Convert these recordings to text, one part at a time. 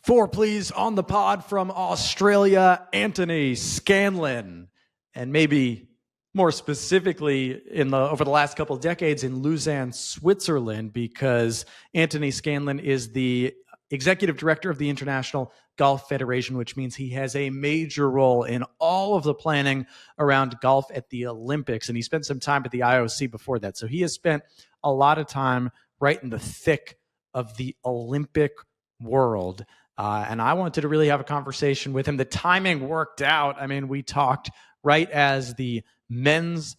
Four, please, on the pod from Australia, Antony Scanlon. And maybe more specifically over the last couple of decades in Lausanne, Switzerland, because Antony Scanlon is the executive director of the International Golf Federation, which means he has a major role in all of the planning around golf at the Olympics. And he spent some time at the IOC before that. So he has spent a lot of time right in the thick of the Olympic world. And I wanted to really have a conversation with him. The timing worked out. I mean, we talked right as the men's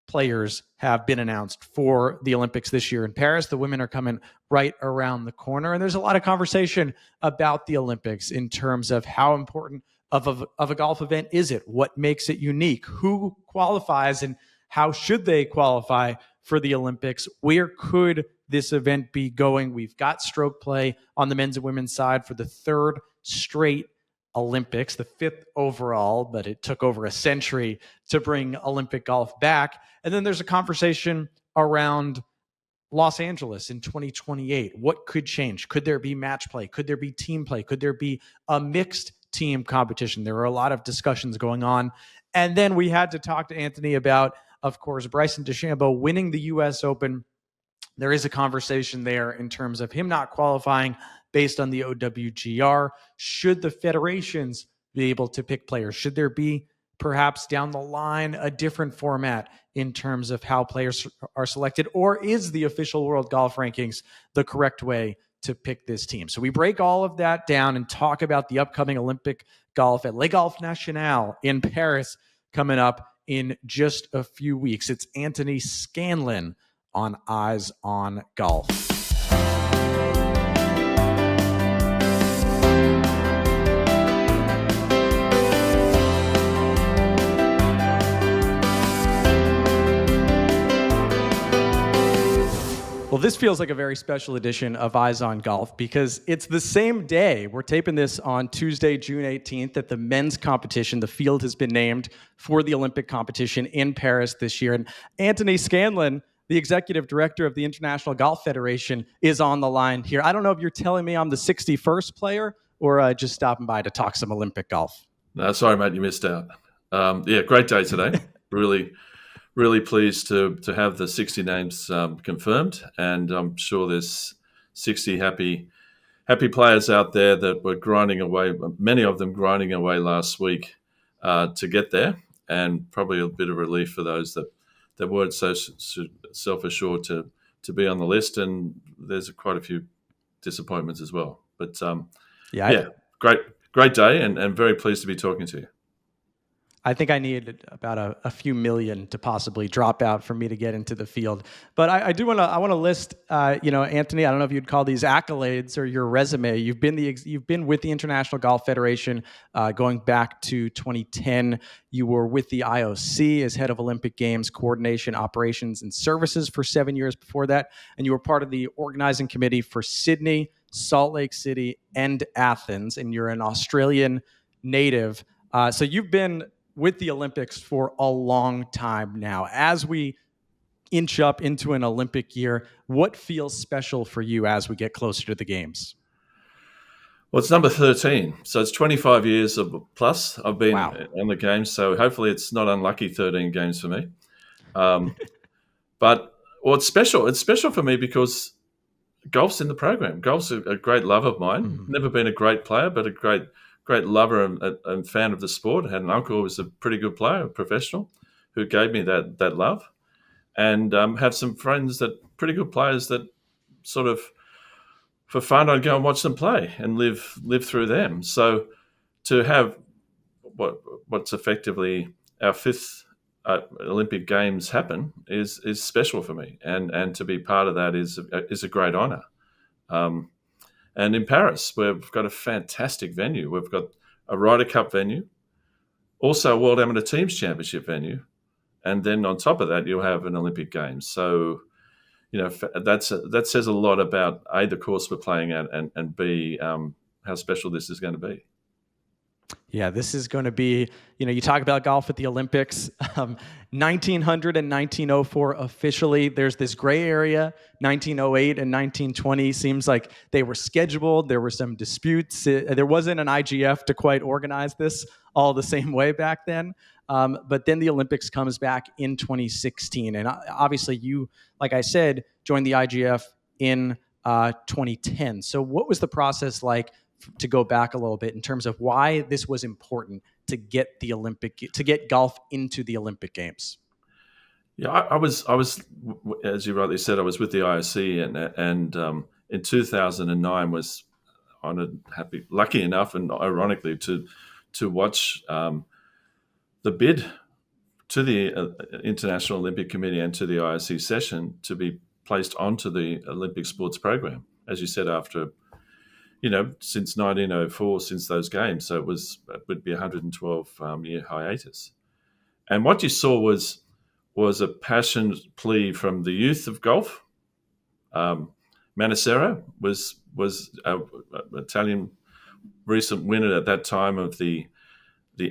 players have been announced for the Olympics this year in Paris. The women are coming right around the corner. And there's a lot of conversation about the Olympics in terms of how important of a golf event is it? What makes it unique? Who qualifies and how should they qualify for the Olympics? Where could this event be going? We've got stroke play on the men's and women's side for the third straight Olympics, the fifth overall, but it took over a century to bring Olympic golf back. And then there's a conversation around Los Angeles in 2028. What could change? Could there be match play? Could there be team play? Could there be a mixed team competition? There were a lot of discussions going on. And then we had to talk to Antony about, of course, Bryson DeChambeau winning the U.S. Open. There is a conversation there in terms of him not qualifying based on the OWGR. Should the federations be able to pick players? Should there be perhaps down the line a different format in terms of how players are selected? Or is the official World Golf Rankings the correct way to pick this team? So we break all of that down and talk about the upcoming Olympic golf at Les Golf National in Paris coming up in just a few weeks. It's Antony Scanlon on Eyes on Golf. Well, this feels like a very special edition of Eyes on Golf because it's the same day. We're taping this on Tuesday, June 18th, that the men's competition, the field has been named for the Olympic competition in Paris this year. And Antony Scanlon, the executive director of the International Golf Federation, is on the line here. I don't know if you're telling me I'm the 61st player or just stopping by to talk some Olympic golf. No, sorry, mate, you missed out. Great day today. Really pleased to have the 60 names confirmed, and I'm sure there's 60 happy players out there that were grinding away, many of them grinding away last week to get there, and probably a bit of relief for those that weren't so self-assured to be on the list, and there's quite a few disappointments as well. But great day, and very pleased to be talking to you. I think I need about a few million to possibly drop out for me to get into the field. But I want to list, Antony, I don't know if you'd call these accolades or your resume. You've been with the International Golf Federation going back to 2010. You were with the IOC as head of Olympic Games coordination, operations, and services for 7 years before that. And you were part of the organizing committee for Sydney, Salt Lake City, and Athens. And you're an Australian native. So you've been with the Olympics for a long time now. As we inch up into an Olympic year, what feels special for you as we get closer to the games? Well, it's number 13. So it's 25 years plus I've been on the games. So hopefully it's not unlucky 13 games for me. But it's special. It's special for me because golf's in the program. Golf's a great love of mine. Mm-hmm. Never been a great player, but a great lover and fan of the sport. I had an uncle who was a pretty good player, a professional, who gave me that love. And have some friends that pretty good players that sort of, for fun, I'd go and watch them play and live through them. So to have what's effectively our fifth Olympic Games happen is special for me. And to be part of that is a great honour. And in Paris, we've got a fantastic venue. We've got a Ryder Cup venue, also a World Amateur Teams Championship venue, and then on top of that, you'll have an Olympic Games. So, that says a lot about A, the course we're playing at, and B, how special this is going to be. Yeah, this is going to be, you talk about golf at the Olympics, 1900 and 1904 officially. There's this gray area, 1908 and 1920 seems like they were scheduled. There were some disputes. There wasn't an IGF to quite organize this all the same way back then. But then the Olympics comes back in 2016. And obviously you, like I said, joined the IGF in 2010. So what was the process like to go back a little bit in terms of why this was important to get golf into the Olympic Games? Yeah, I was, as you rightly said, I was with the IOC, and in 2009 was lucky enough, and ironically, to watch the bid to the International Olympic Committee and to the IOC session to be placed onto the Olympic sports program, as you said, after since 1904, since those games. So it would be a 112 year hiatus. And what you saw was a passionate plea from the youth of golf. Manacero was an Italian recent winner at that time of the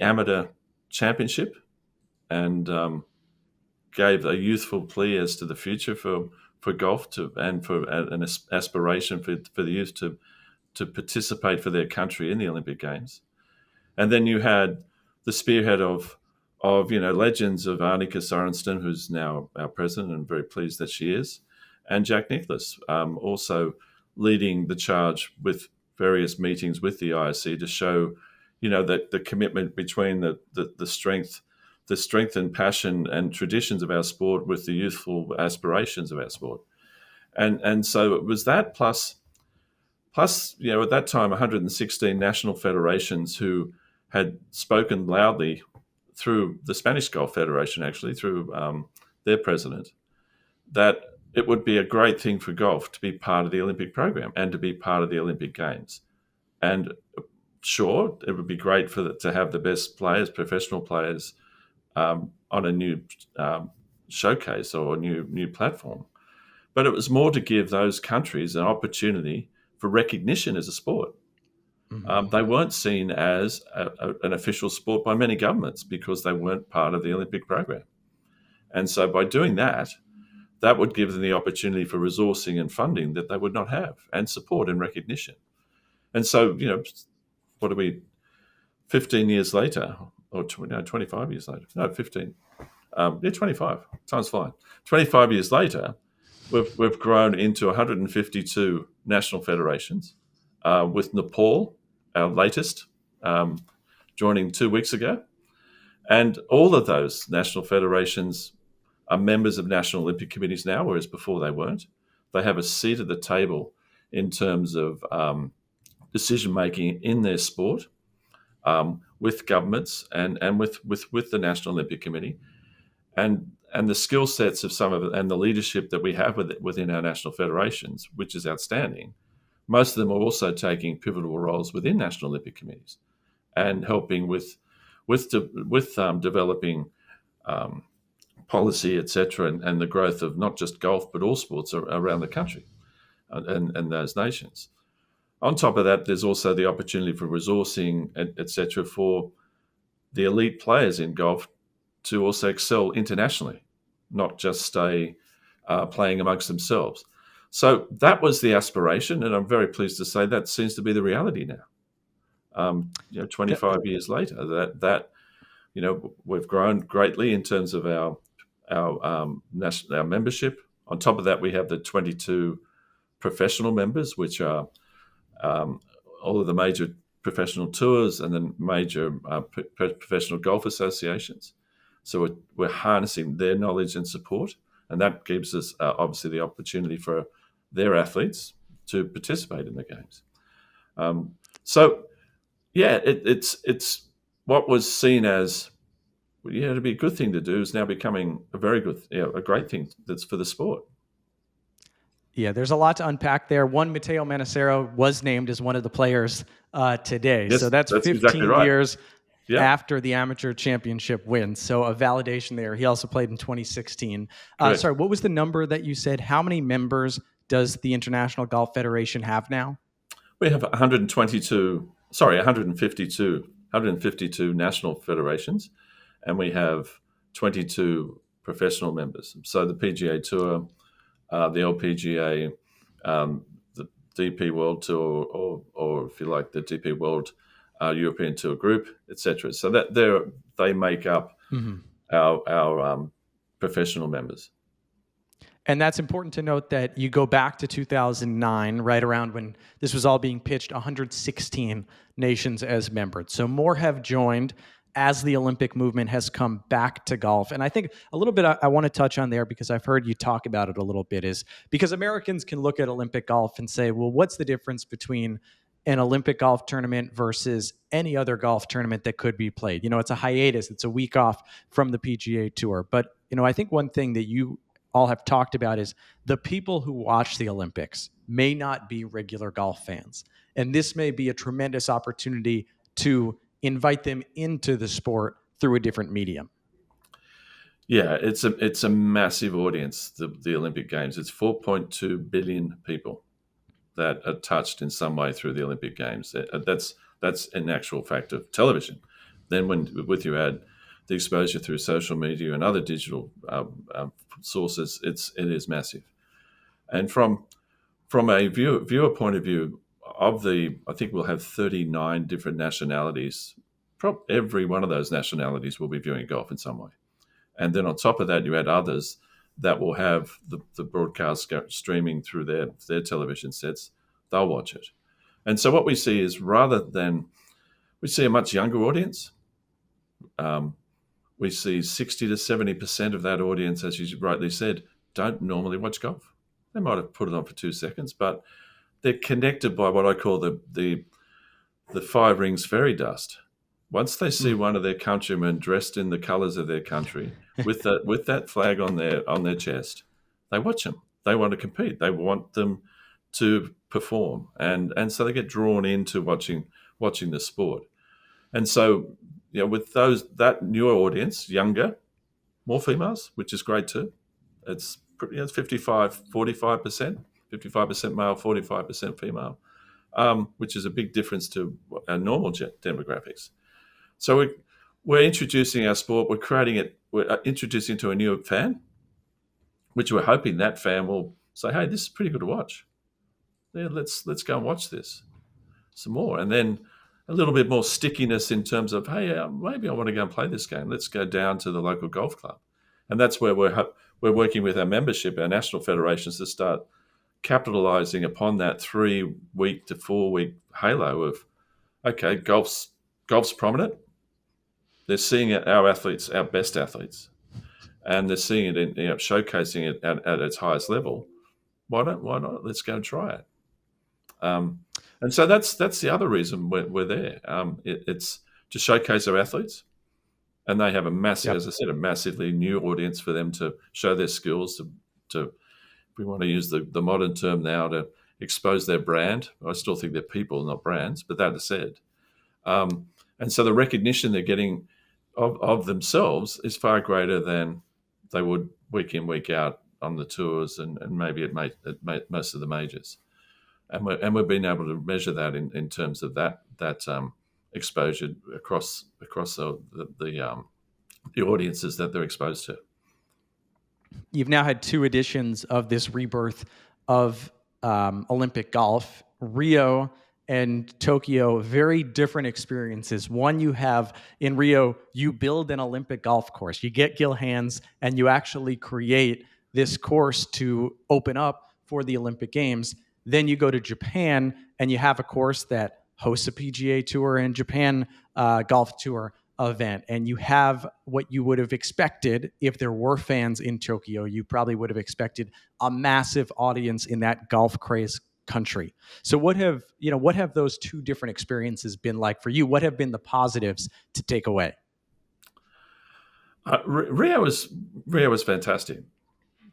amateur championship, and gave a youthful plea as to the future for golf and for an aspiration for the youth to participate for their country in the Olympic Games. And then you had the spearhead of legends of Arnika Sorenstam, who's now our president, and very pleased that she is, and Jack Nicklaus, also leading the charge with various meetings with the IOC to show, that the commitment between the strength and passion and traditions of our sport with the youthful aspirations of our sport. And so it was that plus, at that time, 116 national federations who had spoken loudly through the Spanish Golf Federation, actually, through their president, that it would be a great thing for golf to be part of the Olympic program and to be part of the Olympic Games. And sure, it would be great to have the best players, professional players, on a new showcase or a new platform. But it was more to give those countries an opportunity for recognition as a sport. Mm-hmm. They weren't seen as an official sport by many governments because they weren't part of the Olympic program. And so by doing that would give them the opportunity for resourcing and funding that they would not have, and support and recognition. And so, what are we, 15 years later, or 25 years later? No, 15. 25. Time's flying. 25 years later, we've grown into 152 national federations, with Nepal, our latest, joining 2 weeks ago. And all of those national federations are members of national Olympic committees now, whereas before they weren't. They have a seat at the table in terms of decision-making in their sport, with governments and with the National Olympic Committee. And the skill sets of some of it and the leadership that we have within our national federations, which is outstanding. Most of them are also taking pivotal roles within national Olympic committees and helping with developing policy, etc., and the growth of not just golf but all sports around the country and those nations. On top of that, there's also the opportunity for resourcing, etc., for the elite players in golf to also excel internationally, not just stay playing amongst themselves. So that was the aspiration, and I'm very pleased to say that seems to be the reality now. 25 years later, that we've grown greatly in terms of our membership. On top of that, we have the 22 professional members, which are all of the major professional tours and then major professional golf associations. So we're harnessing their knowledge and support, and that gives us obviously the opportunity for their athletes to participate in the games. It's what was seen as to be a good thing to do is now becoming a very good, a great thing that's for the sport. Yeah, there's a lot to unpack there. One, Matteo Manacero was named as one of the players today. Yes, so that's 15 exactly right. years after the amateur championship win. So a validation there. He also played in 2016. Sorry, what was the number that you said? How many members does the International Golf Federation have now? We have 152 152 national federations, and we have 22 professional members. So the PGA Tour, the LPGA, the DP World Tour, or if you like, the DP World European Tour Group, etc. So that they make up our professional members. And that's important to note that you go back to 2009, right around when this was all being pitched, 116 nations as members. So more have joined as the Olympic movement has come back to golf. And I think a little bit I want to touch on there, because I've heard you talk about it a little bit, is because Americans can look at Olympic golf and say, well, what's the difference between an Olympic golf tournament versus any other golf tournament that could be played? You know, it's a hiatus, it's a week off from the PGA Tour. But, you know, I think one thing that you all have talked about is the people who watch the Olympics may not be regular golf fans. And this may be a tremendous opportunity to invite them into the sport through a different medium. Yeah, it's a massive audience, the Olympic Games. It's 4.2 billion people that are touched in some way through the Olympic Games. That's an actual fact of television. Then with you add the exposure through social media and other digital sources, it is massive. And from a viewer point of view, I think we'll have 39 different nationalities. Every one of those nationalities will be viewing golf in some way. And then on top of that, you add others that will have the broadcast streaming through their television sets. They'll watch it. And so what we see is, we see a much younger audience. We see 60 to 70% of that audience, as you rightly said, don't normally watch golf. They might have put it on for 2 seconds, but they're connected by what I call the five rings fairy dust. Once they see one of their countrymen dressed in the colours of their country with that flag on their chest, they watch them. They want to compete. They want them to perform, and so they get drawn into watching the sport. And so, you know, with that newer audience, younger, more females, which is great too. It's 55%, 45%, 55% male, 45% female, which is a big difference to our normal demographics. So we're introducing our sport. We're introducing to a new fan, which we're hoping that fan will say, "Hey, this is pretty good to watch. Yeah, let's go and watch this some more." And then a little bit more stickiness in terms of, "Hey, maybe I want to go and play this game. Let's go down to the local golf club." And that's where we're working with our membership, our national federations, to start capitalizing upon that 3-week to 4-week halo of, okay, golf's prominent. They're seeing it, our athletes, our best athletes, and they're seeing it in, showcasing it at its highest level. Why not? Let's go and try it. And so that's the other reason we're there. It's to showcase our athletes, and they have a massive, as I said, a massively new audience for them to show their skills. To if we want to use the modern term now, to expose their brand. I still think they're people, not brands, but that said, and so the recognition they're getting of themselves is far greater than they would week in, week out on the tours and maybe at most of the majors. And we've been able to measure that in terms of that exposure across the audiences that they're exposed to. You've now had 2 editions of this rebirth of Olympic golf. Rio and Tokyo, very different experiences. One, you have in Rio, you build an Olympic golf course. You get Gil Hands and you actually create this course to open up for the Olympic Games. Then you go to Japan and you have a course that hosts a PGA Tour and Japan Golf Tour event. And you have what you would have expected if there were fans in Tokyo. You probably would have expected a massive audience in that golf crazed country. So what have those 2 different experiences been like for you? What have been the positives to take away? Rio was fantastic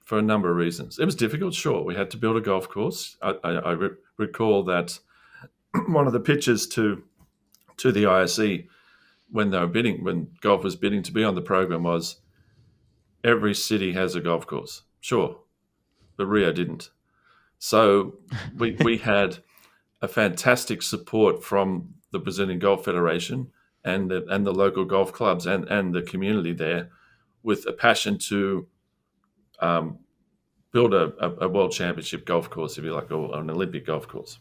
for a number of reasons. It was difficult, sure. We had to build a golf course. I recall that one of the pitches to the ISE when golf was bidding to be on the program was, every city has a golf course. Sure, but Rio didn't. So we had a fantastic support from the Brazilian Golf Federation and the local golf clubs and the community there, with a passion to build a world championship golf course, if you like, or an Olympic golf course.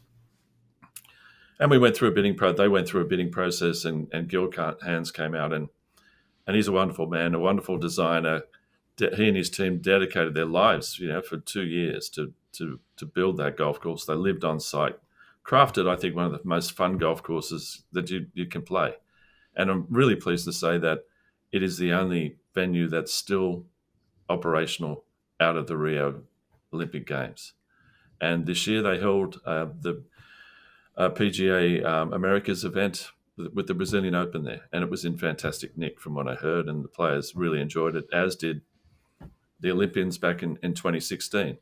And we went through a bidding they went through a bidding process, and Gil Hands came out, and he's a wonderful man, a wonderful designer. He and his team dedicated their lives, for 2 years to build that golf course. They lived on site, crafted, I think, one of the most fun golf courses that you can play. And I'm really pleased to say that it is the only venue that's still operational out of the Rio Olympic Games. And this year they held the PGA Americas event with the Brazilian Open there, and it was in fantastic nick from what I heard, and the players really enjoyed it, as did the Olympians back in 2016.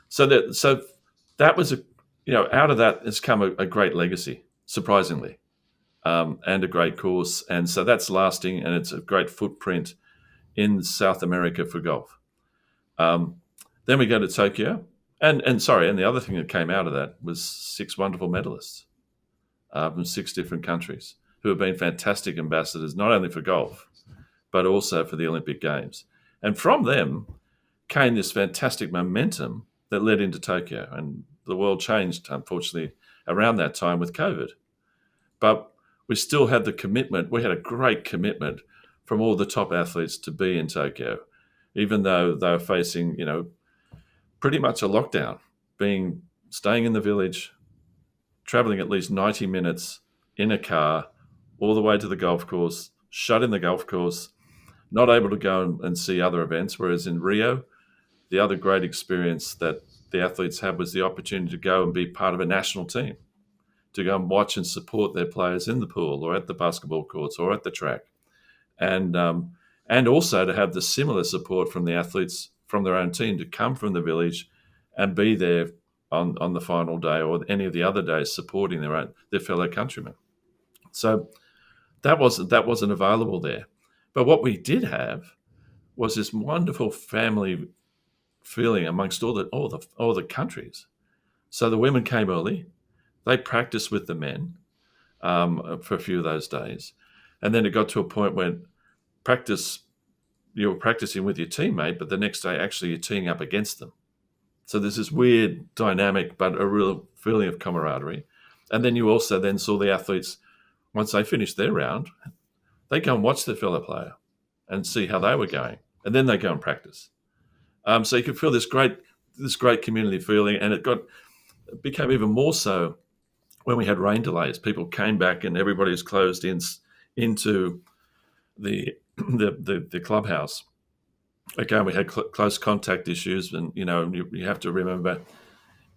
So that was out of that has come a great legacy, surprisingly, and a great course, and so that's lasting, and it's a great footprint in South America for golf. Then we go to Tokyo, and the other thing that came out of that was 6 wonderful medalists from 6 different countries who have been fantastic ambassadors, not only for golf, but also for the Olympic Games. And from them came this fantastic momentum that led into Tokyo. And the world changed, unfortunately, around that time with COVID. But we still had the commitment. We had a great commitment from all the top athletes to be in Tokyo, even though they were facing, pretty much a lockdown, staying in the village, traveling at least 90 minutes in a car all the way to the golf course, shut in the golf course, not able to go and see other events. Whereas in Rio, the other great experience that the athletes had was the opportunity to go and be part of a national team, to go and watch and support their players in the pool or at the basketball courts or at the track. And also to have the similar support from the athletes from their own team to come from the village and be there on the final day or any of the other days supporting their fellow countrymen. So that wasn't available there. But what we did have was this wonderful family feeling amongst all the countries. So the women came early. They practiced with the men for a few of those days. And then it got to a point when you were practicing with your teammate, but the next day actually you're teeing up against them. So there's this weird dynamic, but a real feeling of camaraderie. And then you also then saw the athletes, once they finished their round, they go and watch their fellow player and see how they were going. And then they go and practice. So you could feel this great community feeling, and it became even more so when we had rain delays. People came back and everybody was closed into the clubhouse. Again, we had close contact issues, and you have to remember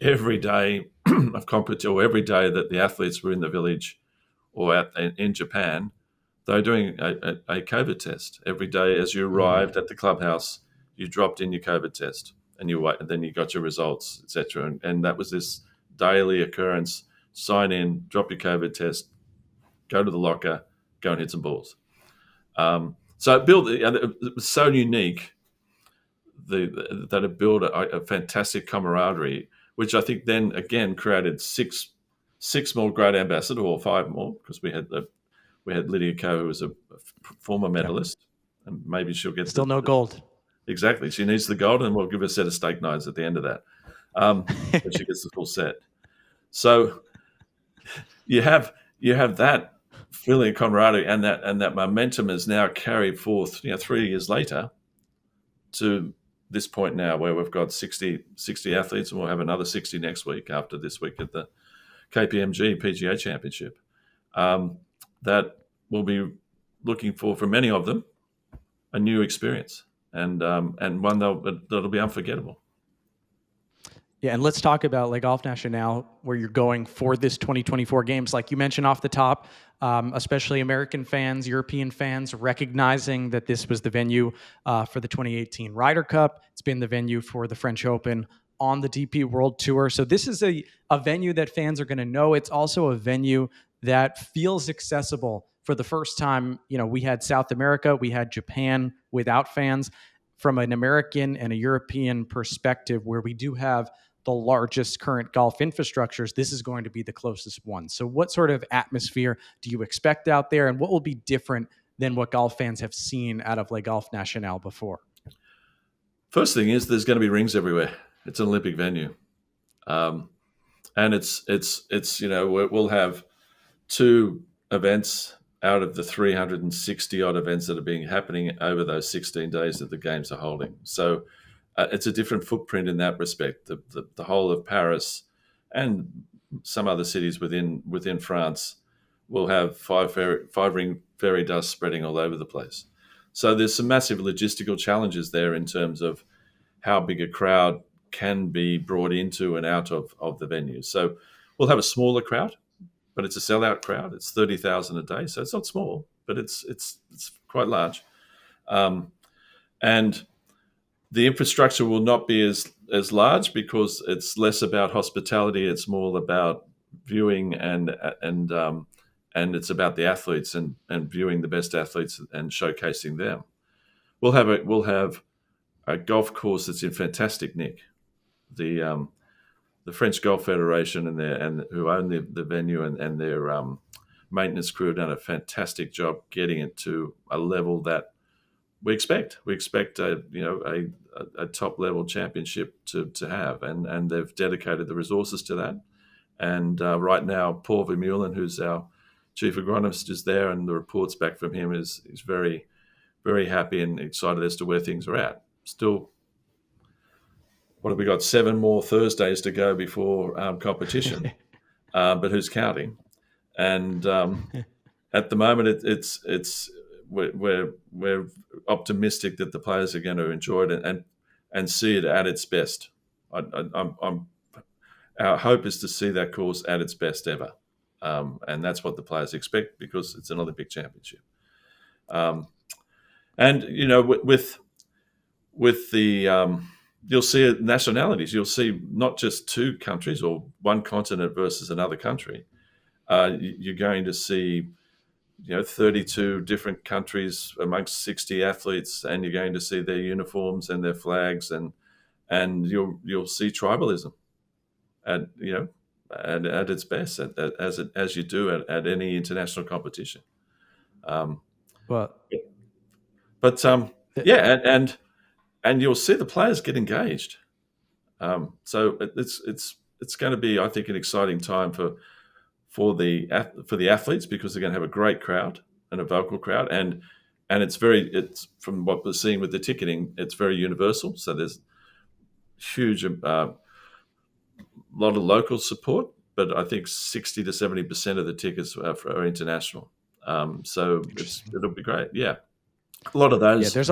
every day of competition, or every day that the athletes were in the village or in Japan, they were doing a COVID test every day. As you arrived at the clubhouse, you dropped in your COVID test, and you wait, and then you got your results, etc. And that was this daily occurrence. Sign in, drop your COVID test, go to the locker, go and hit some balls. So it was so unique that it built a fantastic camaraderie, which I think then again created six more great ambassadors, or 5 more, because we had Lydia Ko, who was a former medalist, and maybe she'll get no gold. Exactly, she needs the gold, and we'll give her a set of steak knives at the end of that. But she gets the full set. So you have that feeling of camaraderie, and that momentum is now carried forth, 3 years later, to this point now where we've got 60 athletes, and we'll have another 60 next week after this week at the KPMG PGA Championship. That will be looking for many of them, a new experience, and one that'll be unforgettable. Yeah, and let's talk about Le Golf National, where you're going for this 2024 games. Like you mentioned off the top, especially American fans, European fans, recognizing that this was the venue for the 2018 Ryder Cup. It's been the venue for the French Open on the DP World Tour. So this is a venue that fans are going to know. It's also a venue that feels accessible. For the first time, we had South America, we had Japan without fans. From an American and a European perspective, where we do have the largest current golf infrastructures, this is going to be the closest one. So what sort of atmosphere do you expect out there, and what will be different than what golf fans have seen out of Le Golf National before? First thing is there's going to be rings everywhere. It's an Olympic venue. And it's we'll have 2 events out of the 360 odd events that are happening over those 16 days that the games are holding. So it's a different footprint in that respect. The whole of Paris and some other cities within France will have 5-ring fairy dust spreading all over the place. So there's some massive logistical challenges there in terms of how big a crowd can be brought into and out of the venue. So we'll have a smaller crowd, but it's a sellout crowd. It's 30,000 a day, so it's not small, but it's quite large. And the infrastructure will not be as large because it's less about hospitality. It's more about viewing and it's about the athletes and viewing the best athletes and showcasing them. We'll have a golf course that's in fantastic nick. The French Golf Federation and who own the venue and their maintenance crew have done a fantastic job getting it to a level that we expect. We expect a top level championship to have, and they've dedicated the resources to that. And right now, Paul Vermeulen, who's our chief agronomist, is there, and the reports back from him is very, very happy and excited as to where things are at. Still, what have we got? 7 more Thursdays to go before competition, but who's counting? And at the moment, we're optimistic that the players are going to enjoy it and see it at its best. Our hope is to see that course at its best ever, and that's what the players expect because it's an Olympic championship. And with the you'll see nationalities. You'll see not just 2 countries or one continent versus another country. You're going to see 32 different countries amongst 60 athletes, and you're going to see their uniforms and their flags, and you'll see tribalism at its best as you do at any international competition. And you'll see the players get engaged. So it's going to be, I think, an exciting time for the athletes because they're going to have a great crowd and a vocal crowd, and it's from what we're seeing with the ticketing, it's very universal. So there's huge lot of local support, but I think 60 to 70% of the tickets are international. So it'll be great. Yeah, a lot of those. Yeah,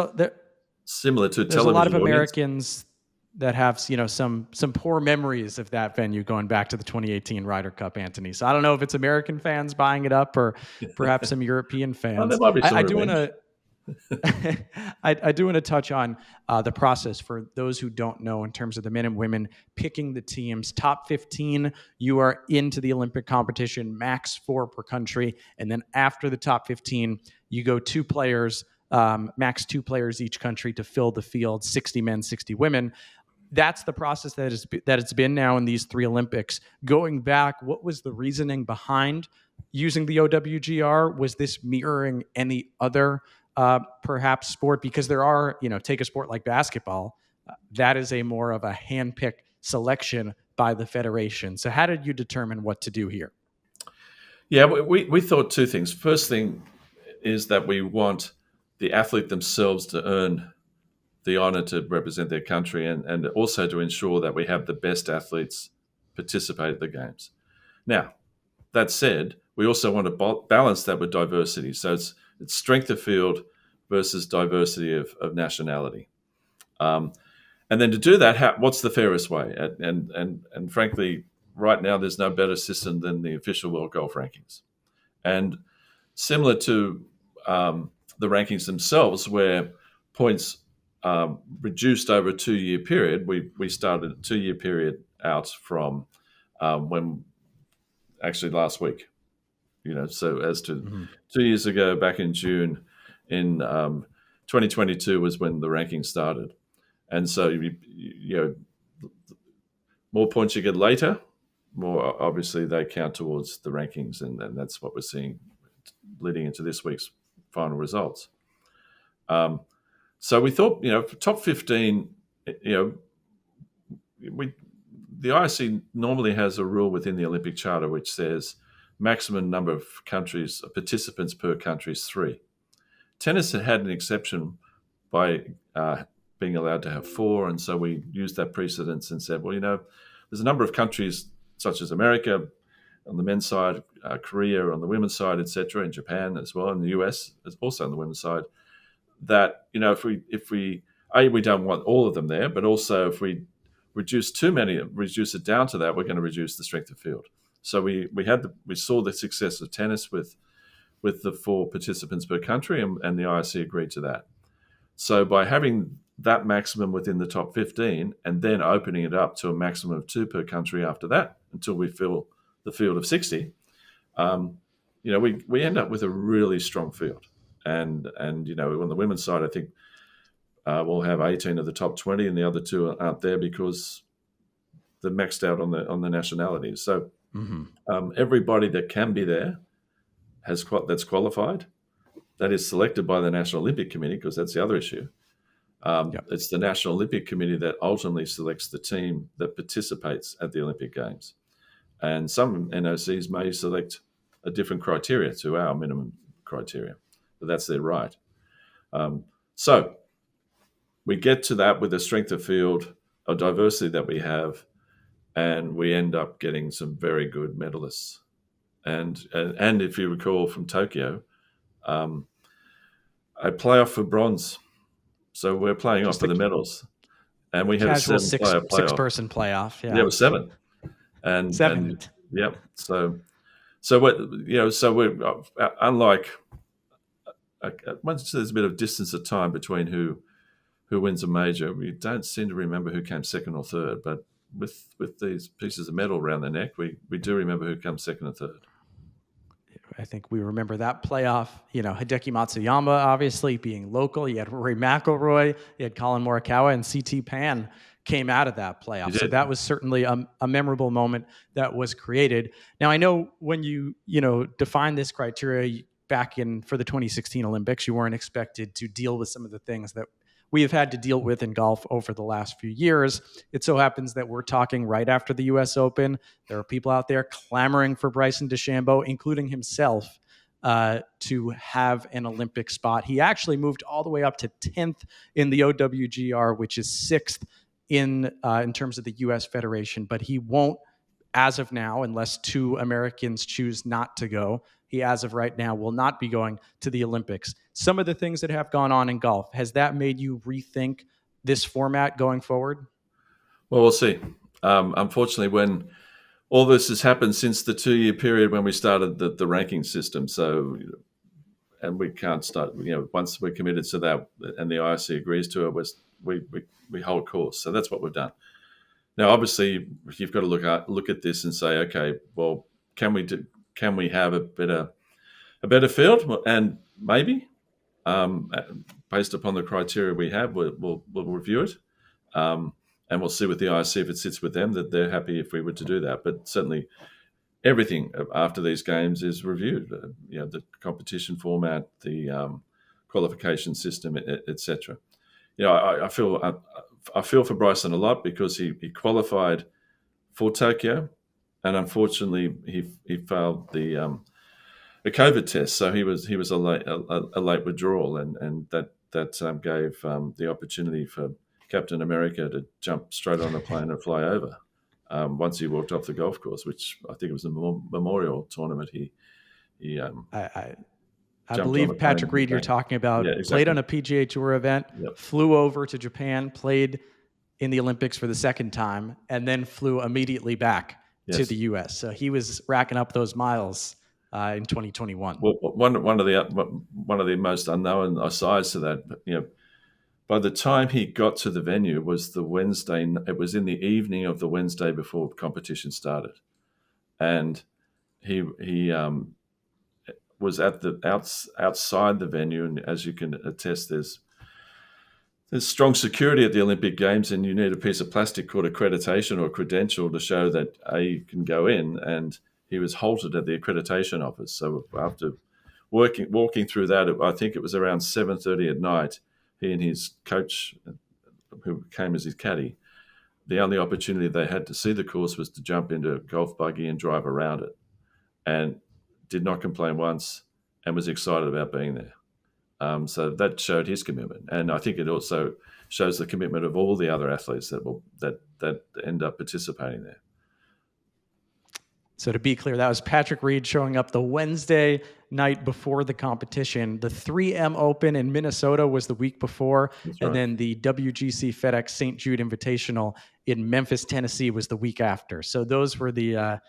similar to television. There's a lot of Americans that have some poor memories of that venue going back to the 2018 Ryder Cup, Antony. So I don't know if it's American fans buying it up or perhaps some European fans. There might be some I do want to. I do want to touch on the process for those who don't know in terms of the men and women picking the teams. Top 15, you are into the Olympic competition, max 4 per country. And then after the top 15, you go 2 players, max 2 players each country to fill the field, 60 men, 60 women. That's the process that it's been now in these 3 Olympics. Going back, what was the reasoning behind using the OWGR? Was this mirroring any other perhaps sport? Because there are, take a sport like basketball, that is a more of a handpicked selection by the federation. So how did you determine what to do here? Yeah, we thought 2 things. First thing is that we want the athlete themselves to earn the honor to represent their country and also to ensure that we have the best athletes participate at the games. Now, that said, we also want to balance that with diversity. So it's strength of field versus diversity of nationality. And then to do that, what's the fairest way? And frankly, right now, there's no better system than the official World Golf Rankings. And similar to the rankings themselves, where points reduced over a 2-year period, we started a 2-year period out from when actually last week. So as to 2 years ago, back in June, in 2022 was when the ranking started, and so more points you get later, more obviously they count towards the rankings, and that's what we're seeing leading into this week's final results. So we thought, for top 15, the IOC normally has a rule within the Olympic Charter which says maximum number of participants per country is 3. Tennis had an exception by being allowed to have 4, and so we used that precedence and said, well, there's a number of countries such as America on the men's side, Korea on the women's side, etc., and Japan as well, and the US also on the women's side, that if we don't want all of them there, but also if we reduce it down to that, we're going to reduce the strength of field. So we saw the success of tennis with the 4 participants per country, and the IOC agreed to that. So by having that maximum within the top 15 and then opening it up to a maximum of 2 per country after that until we fill the field of 60, we end up with a really strong field. And on the women's side, I think we'll have 18 of the top 20, and the other 2 aren't there because they're maxed out on the nationalities. So everybody that can be there that's qualified, that is selected by the National Olympic Committee, because that's the other issue. It's the National Olympic Committee that ultimately selects the team that participates at the Olympic Games. And some NOCs may select a different criteria to our minimum criteria, but that's their right. So we get to that with the strength of field, a diversity that we have, and we end up getting some very good medalists. And if you recall from Tokyo, a playoff for bronze. So we're playing off for the medals, and we had a 7-player playoff. 6-person playoff. Yeah, it was 7, and 7. Yep. So we're unlike once there's a bit of distance of time between who wins a major, we don't seem to remember who came second or third. But with these pieces of metal around their neck, we do remember who comes second and third. I think we remember that playoff. Hideki Matsuyama obviously being local. You had Rory McIlroy, you had Colin Morikawa, and CT Pan came out of that playoff. So that was certainly a memorable moment that was created. Now, I know when you defined this criteria back for the 2016 Olympics, you weren't expected to deal with some of the things that we have had to deal with in golf over the last few years. It so happens that we're talking right after the U.S. Open. There are people out there clamoring for Bryson DeChambeau, including himself, to have an Olympic spot. He actually moved all the way up to 10th in the OWGR, which is 6th in terms of the U.S. Federation, but he won't, as of now, unless 2 Americans choose not to go. He, as of right now, will not be going to the Olympics. Some of the things that have gone on in golf, has that made you rethink this format going forward? Well, we'll see. Unfortunately, when all this has happened since the 2-year period when we started the ranking system, and we can't start, once we're committed to that and the IOC agrees to it, we hold course. So that's what we've done. Now, obviously, you've got to look at this and say, okay, well, can we have a better field? And maybe, based upon the criteria we have, we'll review it, and we'll see with the IOC if it sits with them that they're happy if we were to do that. But certainly, everything after these games is reviewed. The competition format, the qualification system, etc. I feel for Bryson a lot because he qualified for Tokyo, and unfortunately he failed the COVID test, so he was a late withdrawal, and that gave the opportunity for Captain America to jump straight on a plane and fly over once he walked off the golf course, which I think it was a memorial tournament. I believe Patrick Reed you're talking about. Exactly. Played on a PGA Tour event, flew over to Japan, played in the Olympics for the second time, and then flew immediately back to the U.S. So he was racking up those miles in 2021. Well, one of the most unknown asides to that, by the time he got to the venue was the Wednesday. It was in the evening of the Wednesday before competition started, and he was at the outside the venue, and as you can attest, there's there's strong security at the Olympic Games, and you need a piece of plastic called accreditation or credential to show that you can go in. And he was halted at the accreditation office. So after walking through that, I think it was around 7:30 at night. He and his coach, who came as his caddy, the only opportunity they had to see the course was to jump into a golf buggy and drive around it, and did not complain once, and was excited about being there. So that showed his commitment, and I think it also shows the commitment of all the other athletes that end up participating there. So to be clear, that was Patrick Reed showing up the Wednesday night before the competition. The 3M Open in Minnesota was the week before, and then the WGC FedEx St. Jude Invitational in Memphis, Tennessee was the week after. So those were that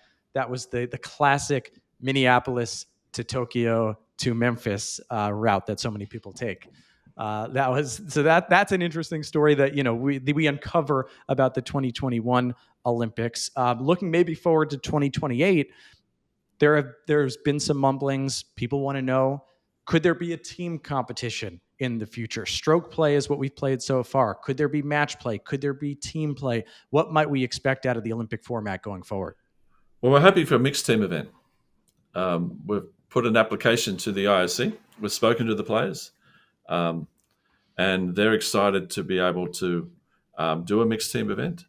was the classic Minneapolis to Tokyo to Memphis route that so many people take. That's an interesting story that we uncover about the 2021 Olympics. Looking maybe forward to 2028, there's been some mumblings. People want to know, could there be a team competition in the future? Stroke play is what we've played so far. Could there be match play? Could there be team play? What might we expect out of the Olympic format going forward? Well, we're hoping for a mixed team event. We've put an application to the IOC. We've spoken to the players. And they're excited to be able to do a mixed team event.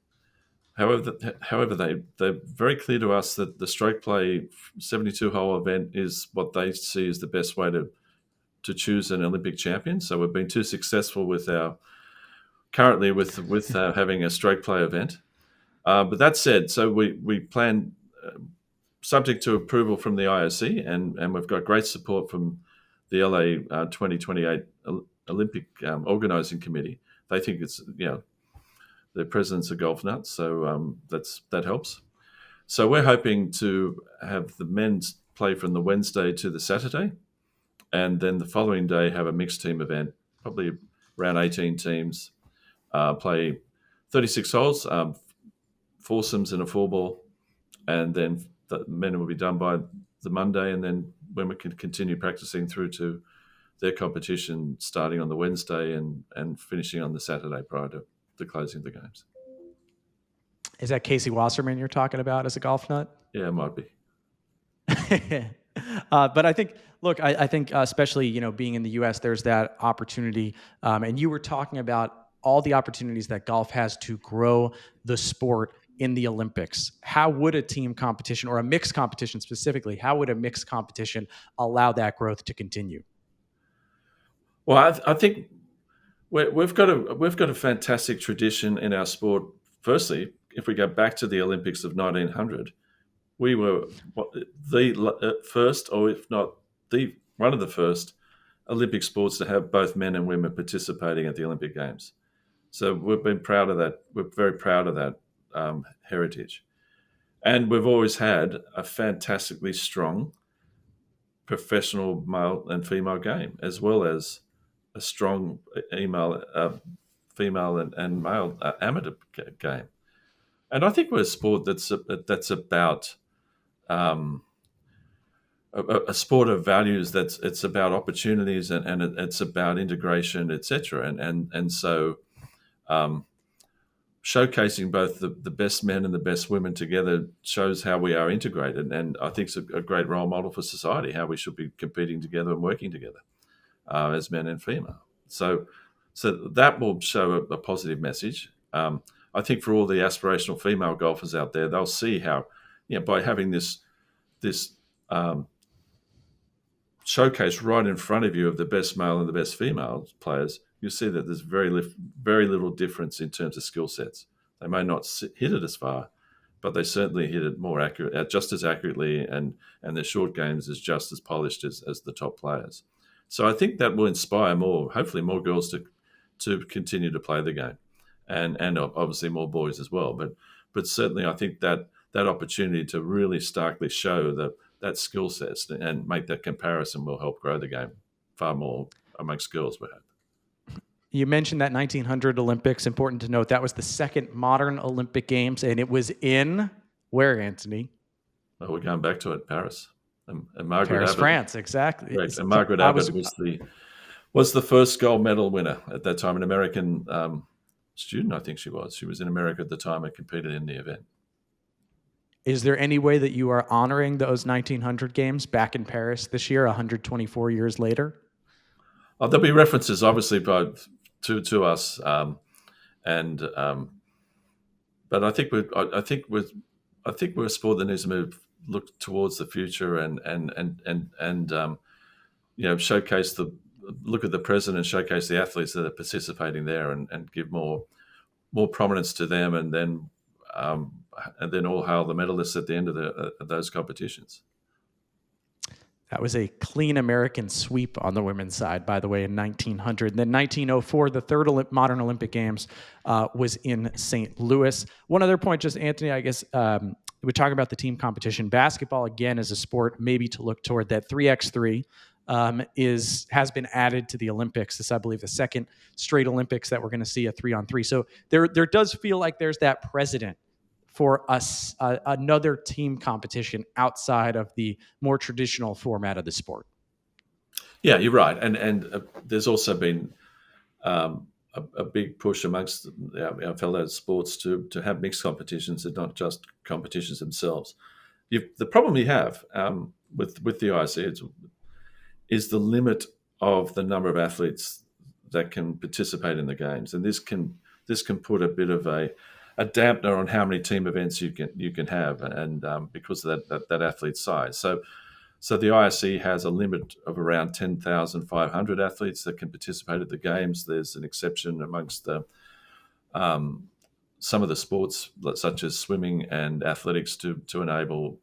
However, they're very clear to us that the stroke play 72-hole event is what they see as the best way to choose an Olympic champion. So we've been too successful with having a stroke play event. But that said, so we plan, subject to approval from the IOC, and we've got great support from the LA 2028 Olympic organising committee. They think it's, their president's a golf nut, so that helps. So we're hoping to have the men's play from the Wednesday to the Saturday, and then the following day have a mixed team event, probably around 18 teams, play 36 holes, foursomes and a four ball, and then the men will be done by the Monday, and then women can continue practicing through to their competition starting on the Wednesday and finishing on the Saturday prior to the closing of the games. Is that Casey Wasserman you're talking about as a golf nut? Yeah, it might be. But I think, I think especially, being in the U.S., there's that opportunity. And you were talking about all the opportunities that golf has to grow the sport in the Olympics. How would a team competition, or a mixed competition specifically, how would a mixed competition allow that growth to continue? Well, I think we've got a fantastic tradition in our sport. Firstly, if we go back to the Olympics of 1900, we were the first, or if not one of the first Olympic sports to have both men and women participating at the Olympic Games. So we've been proud of that. We're very proud of that heritage, and we've always had a fantastically strong professional male and female game, as well as a strong female and male amateur game. And I think we're a sport that's about a sport of values. It's about opportunities and it's about integration, etc. And so showcasing both the best men and the best women together shows how we are integrated. And I think it's a great role model for society, how we should be competing together and working together as men and female. So that will show a positive message. I think for all the aspirational female golfers out there, they'll see how, by having this showcase right in front of you of the best male and the best female players, you see that there's very little difference in terms of skill sets. They may not hit it as far, but they certainly hit it more accurate, just as accurately, and their short games is just as polished as the top players. So I think that will inspire hopefully more girls to continue to play the game, and obviously more boys as well. But certainly I think that opportunity to really starkly show that skill sets and make that comparison will help grow the game far more amongst girls, we hope. You mentioned that 1900 Olympics. Important to note that was the second modern Olympic Games, and it was in where, Antony? Well, we're going back to it, Paris. And Margaret Paris, Abbott, France, exactly. correct. And Margaret Abbott was Was the first gold medal winner at that time, an American student, I think she was. She was in America at the time and competed in the event. Is there any way that you are honoring those 1900 games back in Paris this year, 124 years later? There'll be references, obviously, to us, and but I think we're a sport that needs to look towards the future and showcase look at the present and showcase the athletes that are participating there and give more prominence to them, and then all hail the medalists at the end of those competitions. That was a clean American sweep on the women's side, by the way, in 1900. And then 1904, the third modern Olympic Games was in St. Louis. One other point, just Anthony, I guess we talk about the team competition. Basketball, again, as a sport, maybe to look toward that 3x3 has been added to the Olympics. This, I believe, the second straight Olympics that we're going to see a 3-on-3. So there does feel like there's that precedent for us, another team competition outside of the more traditional format of the sport. Yeah, you're right, and there's also been a big push amongst our fellow sports to have mixed competitions and not just competitions themselves. The problem you have with the IC is the limit of the number of athletes that can participate in the games, and this can put a bit of a dampener on how many team events you can have, and because of that athlete size. So the ISC has a limit of around 10,500 athletes that can participate at the games. There's an exception amongst some of the sports, such as swimming and athletics, to enable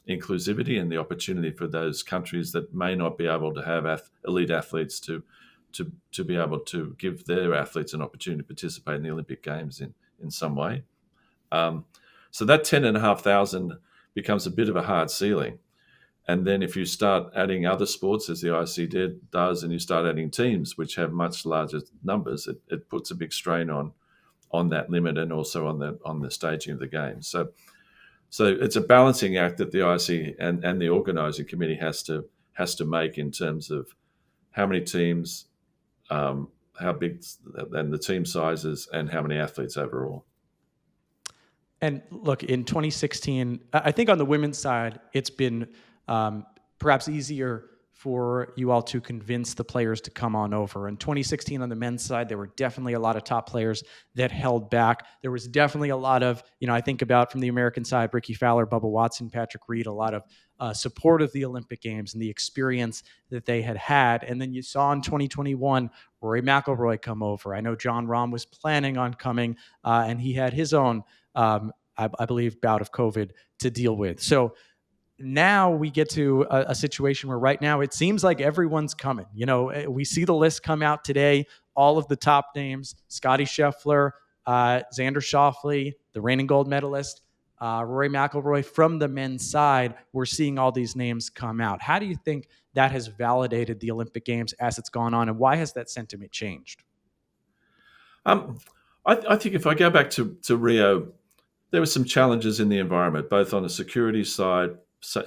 inclusivity and the opportunity for those countries that may not be able to have elite athletes to be able to give their athletes an opportunity to participate in the Olympic Games in some way. So that 10,500 becomes a bit of a hard ceiling. And then if you start adding other sports, as the IC does, and you start adding teams which have much larger numbers, it puts a big strain on that limit and also on the staging of the games. So it's a balancing act that the IC and the organising committee has to make in terms of how many teams, how big, and the team sizes, and how many athletes overall. And look, in 2016, I think on the women's side, it's been perhaps easier for you all to convince the players to come on over. In 2016 on the men's side, there were definitely a lot of top players that held back. There was definitely a lot of, I think about from the American side, Ricky Fowler, Bubba Watson, Patrick Reed, a lot of support of the Olympic Games and the experience that they had. And then you saw in 2021, Rory McIlroy come over. I know John Rahm was planning on coming, and he had his own, I believe, bout of COVID to deal with. So now we get to a situation where right now it seems like everyone's coming. We see the list come out today, all of the top names: Scottie Scheffler, Xander Schauffele, the reigning gold medalist, Rory McIlroy. From the men's side, we're seeing all these names come out. How do you think that has validated the Olympic Games as it's gone on, and why has that sentiment changed? I think if I go back to Rio, there were some challenges in the environment, both on the security side,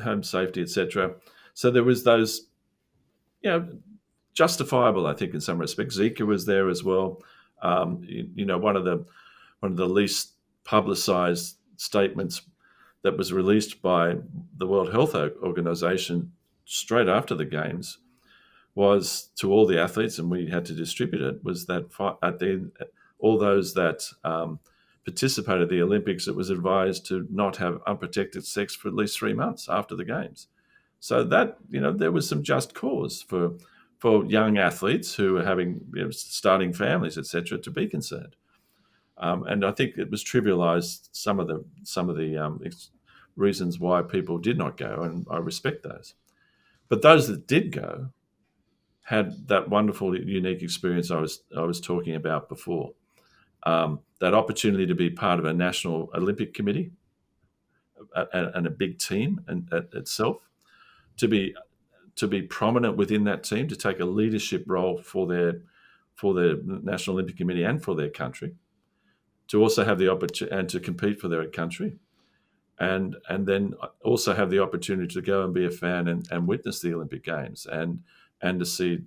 home safety, etc. So there was those, justifiable, I think, in some respects. Zika was there as well. One of the least publicized statements that was released by the World Health Organization straight after the games was to all the athletes, and we had to distribute it, was that all those that participated in the Olympics, it was advised to not have unprotected sex for at least 3 months after the games. So that, there was some just cause for young athletes who were having, starting families, etc., to be concerned. And I think it was trivialized some of the reasons why people did not go, and I respect those. But those that did go had that wonderful, unique experience I was talking about before. That opportunity to be part of a national Olympic committee and a big team itself, to be prominent within that team, to take a leadership role for their National Olympic Committee and for their country, to also have the opportunity and to compete for their country, and then also have the opportunity to go and be a fan and witness the Olympic Games and to see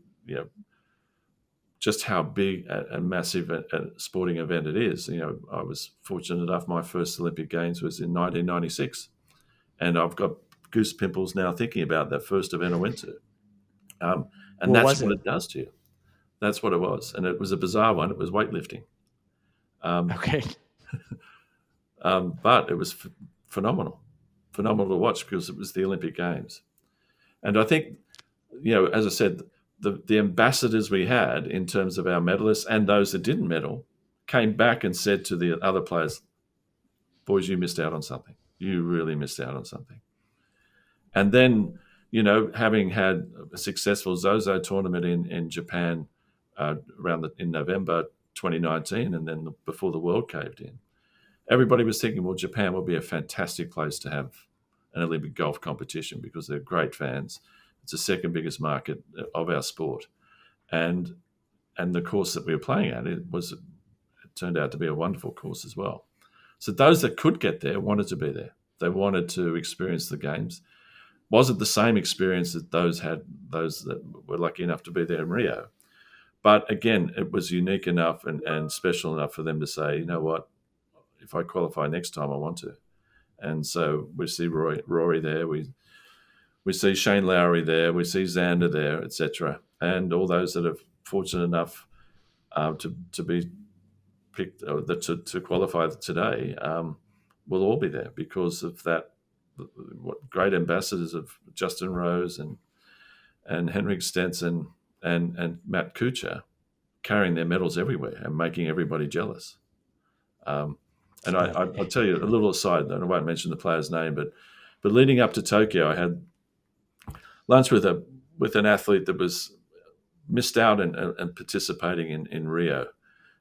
just how big and massive a sporting event it is. I was fortunate enough. My first Olympic Games was in 1996, and I've got goose pimples now thinking about that first event I went to. And What that's was what it? it does to you. That's what it was, and it was a bizarre one. It was weightlifting, Okay. but it was phenomenal to watch because it was the Olympic Games. And I think, as I said, the ambassadors we had in terms of our medalists and those that didn't medal came back and said to the other players, boys, you missed out on something. You really missed out on something. And then, having had a successful Zozo tournament in Japan in November 2019, and then before the world caved in, everybody was thinking, well, Japan will be a fantastic place to have an Olympic golf competition because they're great fans. It's the second biggest market of our sport, and the course that we were playing at it turned out to be a wonderful course as well. So those that could get there wanted to be there. They wanted to experience the games. Was it the same experience that those that were lucky enough to be there in Rio? But again, it was unique enough and special enough for them to say, you know what, if I qualify next time, I want to. And so we see Rory there, we see Shane Lowry there, we see Xander there, etc. And all those that are fortunate enough to be picked to qualify today will all be there because of that. What great ambassadors of Justin Rose and Henrik Stenson and Matt Kuchar carrying their medals everywhere and making everybody jealous. And I'll tell you a little aside, and I won't mention the player's name, but leading up to Tokyo, I had lunch with an athlete that was missed out and participating in Rio,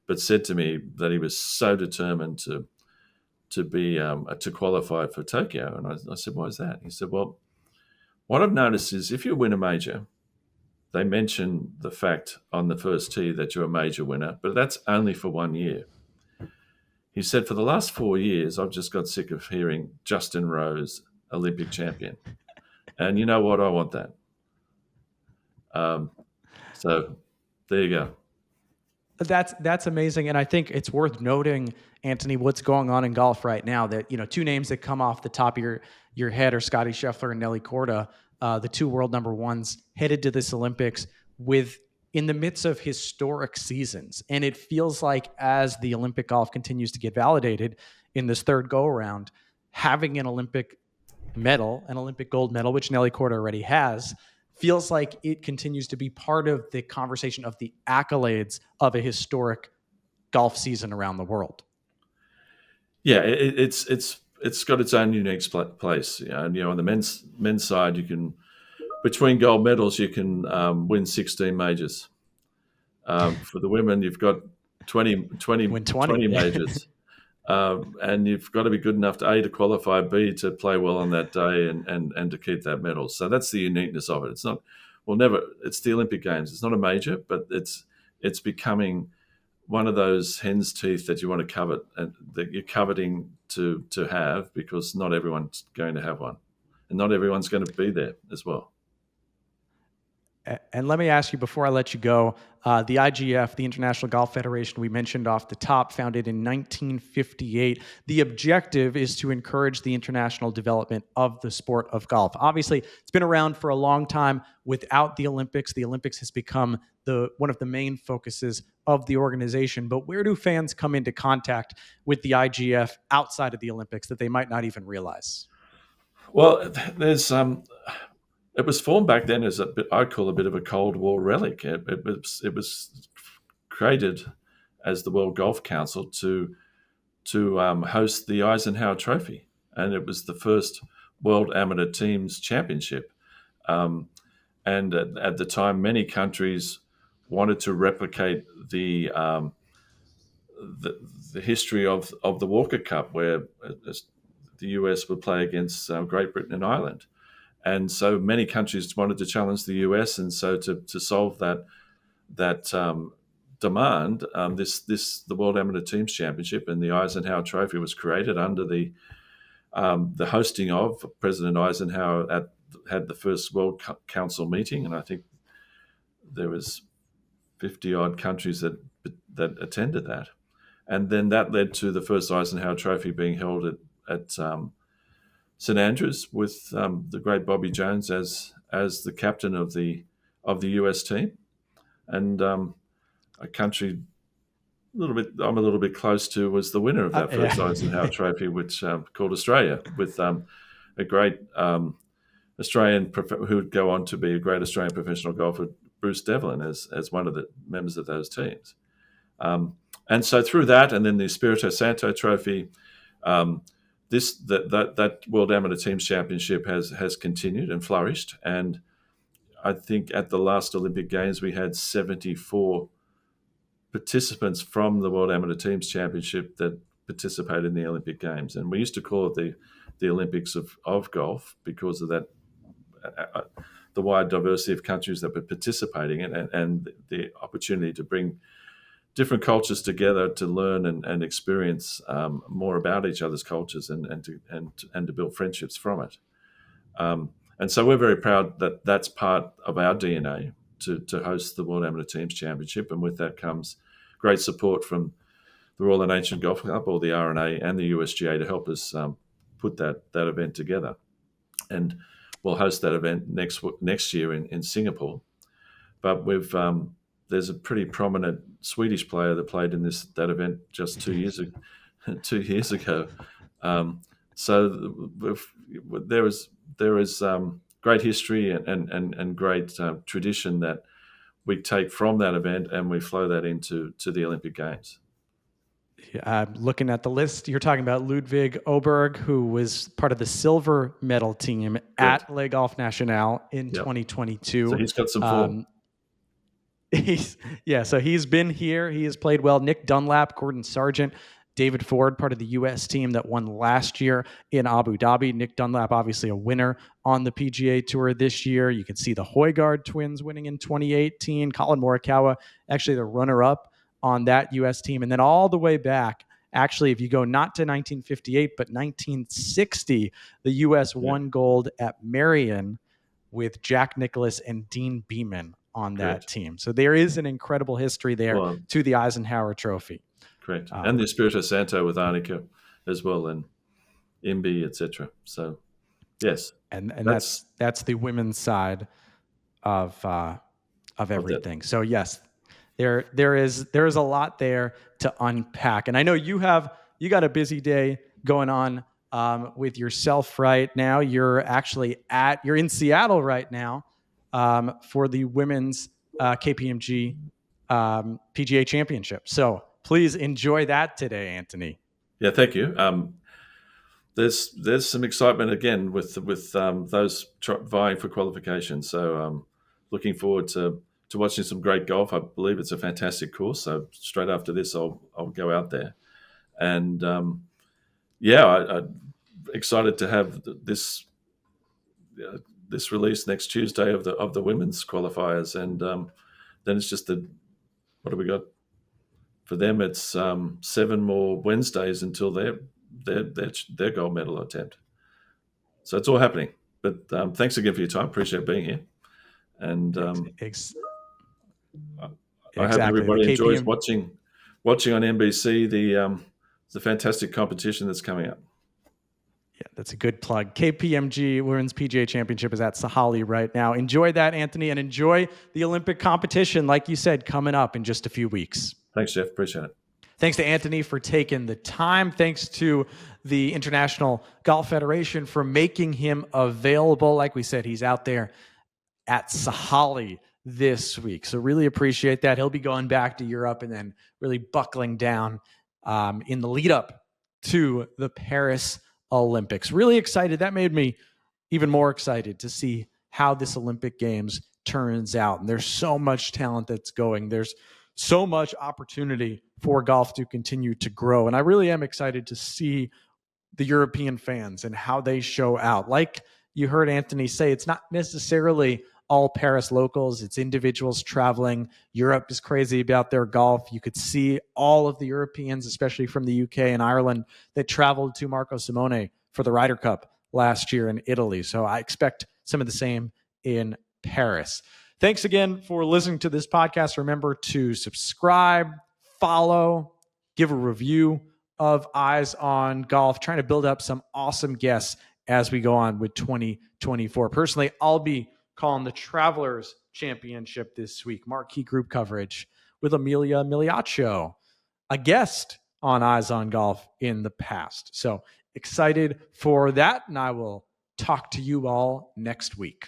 but said to me that he was so determined to qualify for Tokyo. And I said, why is that? He said, well, what I've noticed is if you win a major, they mention the fact on the first tee that you're a major winner, but that's only for 1 year. He said, for the last 4 years, I've just got sick of hearing Justin Rose, Olympic champion. And you know what? I want that. So there you go. That's amazing. And I think it's worth noting, Antony, what's going on in golf right now. That, two names that come off the top of your head are Scotty Scheffler and Nelly Korda, the two world number ones headed to this Olympics in the midst of historic seasons. And it feels like as the Olympic golf continues to get validated in this third go around, having an Olympic medal, an Olympic gold medal, which Nelly Korda already has, feels like it continues to be part of the conversation of the accolades of a historic golf season around the world. Yeah, it's got its own unique place. And on the men's side, you can, between gold medals, you can win 16 majors. For the women, you've got 20 majors. And you've got to be good enough to A, to qualify, B, to play well on that day and to keep that medal. So that's the uniqueness of it. It's not, it's the Olympic Games. It's not a major, but it's becoming one of those hen's teeth that you want to covet and that you're coveting to have, because not everyone's going to have one and not everyone's going to be there as well. And let me ask you before I let you go, the IGF, the International Golf Federation, we mentioned off the top, founded in 1958. The objective is to encourage the international development of the sport of golf. Obviously, it's been around for a long time. Without the Olympics has become one of the main focuses of the organization. But where do fans come into contact with the IGF outside of the Olympics that they might not even realize? Well, there's it was formed back then as I call a bit of a Cold War relic. It was created as the World Golf Council to host the Eisenhower Trophy, and it was the first World Amateur Teams Championship. And at the time, many countries wanted to replicate the history of the Walker Cup, where the US would play against Great Britain and Ireland. And so many countries wanted to challenge the US, and so to solve that demand, the World Amateur Teams Championship and the Eisenhower Trophy was created under the hosting of President Eisenhower had the first World Council meeting, and I think there was 50 odd countries that attended that, and then that led to the first Eisenhower Trophy being held at St Andrews with the great Bobby Jones as the captain of the US team, and a country I'm a little bit close to was the winner of that first Eisenhower Trophy, which called Australia, with a great Australian who would go on to be a great Australian professional golfer, Bruce Devlin, as one of the members of those teams. And so through that, and then the Espirito Santo Trophy, that World Amateur Teams Championship has continued and flourished. And I think at the last Olympic Games we had 74 participants from the World Amateur Teams Championship that participated in the Olympic Games, and we used to call it the Olympics of golf because of that the wide diversity of countries that were participating in, and the opportunity to bring different cultures together to learn and experience more about each other's cultures and to build friendships from it. And so we're very proud that that's part of our DNA to host the World Amateur Teams Championship, and with that comes great support from the Royal and Ancient Golf Club, or the RNA, and the USGA to help us put that event together. And we'll host that event next year in Singapore. But there's a pretty prominent Swedish player that played in that event just 2 years ago. 2 years ago. So there is great history and great tradition that we take from that event, and we flow that into the Olympic Games. Looking at the list, you're talking about Ludwig Oberg, who was part of the silver medal team at Le Golf National in 2022. So he's got some form. So he's been here. He has played well. Nick Dunlap, Gordon Sargent, David Ford, part of the U.S. team that won last year in Abu Dhabi. Nick Dunlap, obviously a winner on the PGA Tour this year. You can see the Højgaard twins winning in 2018. Colin Morikawa, actually the runner-up on that U.S. team. And then all the way back, actually, if you go not to 1958, but 1960, the U.S. won gold at Marion with Jack Nicklaus and Dean Beeman on that team. So there is an incredible history there to the Eisenhower Trophy. Correct. And the Espirito Santo with Arnica as well, and MB, etc. So, yes. And that's the women's side of everything. So, yes, there is a lot there to unpack. And I know you got a busy day going on with yourself right now. You're in Seattle right now for the women's KPMG PGA Championship. So please enjoy that today, Antony. Yeah, thank you. There's some excitement again with those vying for qualification. So looking forward to watching some great golf. I believe it's a fantastic course. So straight after this, I'll go out there, and I'm excited to have this release next Tuesday of the women's qualifiers, and then it's just what do we got? For them, it's 7 more Wednesdays until their gold medal attempt. So it's all happening. But thanks again for your time. Appreciate being here. And I hope everybody enjoys watching on NBC the fantastic competition that's coming up. Yeah, that's a good plug. KPMG Women's PGA Championship is at Sahalee right now. Enjoy that, Antony, and enjoy the Olympic competition, like you said, coming up in just a few weeks. Thanks, Jeff. Appreciate it. Thanks to Antony for taking the time. Thanks to the International Golf Federation for making him available. Like we said, he's out there at Sahalee this week. So really appreciate that. He'll be going back to Europe and then really buckling down in the lead up to the Paris Olympics. Really excited. That made me even more excited to see how this Olympic Games turns out. And there's so much talent that's going. There's so much opportunity for golf to continue to grow. And I really am excited to see the European fans and how they show out. Like you heard Antony say, it's not necessarily all Paris locals. It's individuals traveling. Europe is crazy about their golf. You could see all of the Europeans, especially from the UK and Ireland, that traveled to Marco Simone for the Ryder Cup last year in Italy. So I expect some of the same in Paris. Thanks again for listening to this podcast. Remember to subscribe, follow, give a review of Eyes on Golf, trying to build up some awesome guests as we go on with 2024. Personally, I'll be calling the Travelers Championship this week, marquee group coverage with Amelia Miliaccio, a guest on Eyes on Golf in the past. So excited for that, and I will talk to you all next week.